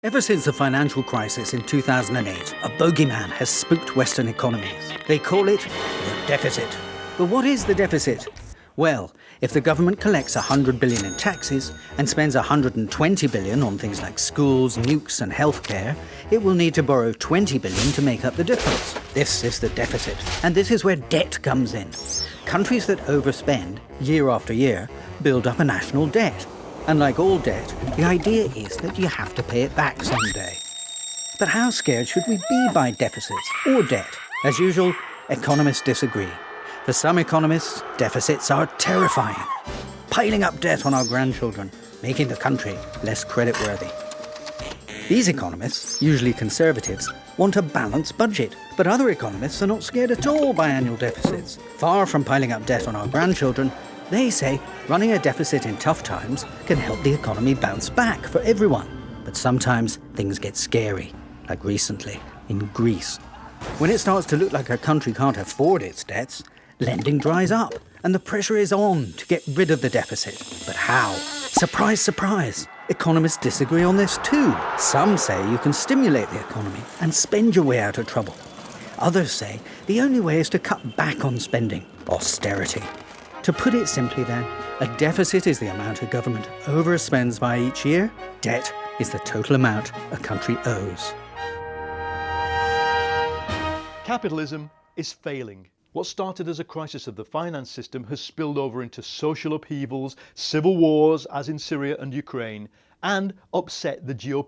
Ever since the financial crisis in 2008, a bogeyman has spooked Western economies. They call it the deficit. But what is the deficit? Well, if the government collects $100 billion in taxes and spends $120 billion on things like schools, nukes and healthcare, it will need to borrow $20 billion to make up the difference. This is the deficit. And this is where debt comes in. Countries that overspend year after year build up a national debt. And like all debt, the idea is that you have to pay it back someday. But how scared should we be by deficits or debt? As usual, economists disagree. For some economists, deficits are terrifying, piling up debt on our grandchildren, making the country less creditworthy. These economists, usually conservatives, want a balanced budget, but other economists are not scared at all by annual deficits. Far from piling up debt on our grandchildren, they say running a deficit in tough times can help the economy bounce back for everyone. But sometimes things get scary, like recently in Greece. When it starts to look like a country can't afford its debts, lending dries up and the pressure is on to get rid of the deficit. But how? Surprise, surprise! Economists disagree on this too. Some say you can stimulate the economy and spend your way out of trouble. Others say the only way is to cut back on spending, austerity. To put it simply then, a deficit is the amount a government overspends by each year. Debt is the total amount a country owes. Capitalism is failing. What started as a crisis of the finance system has spilled over into social upheavals, civil wars as in Syria and Ukraine, and upset the geopolitical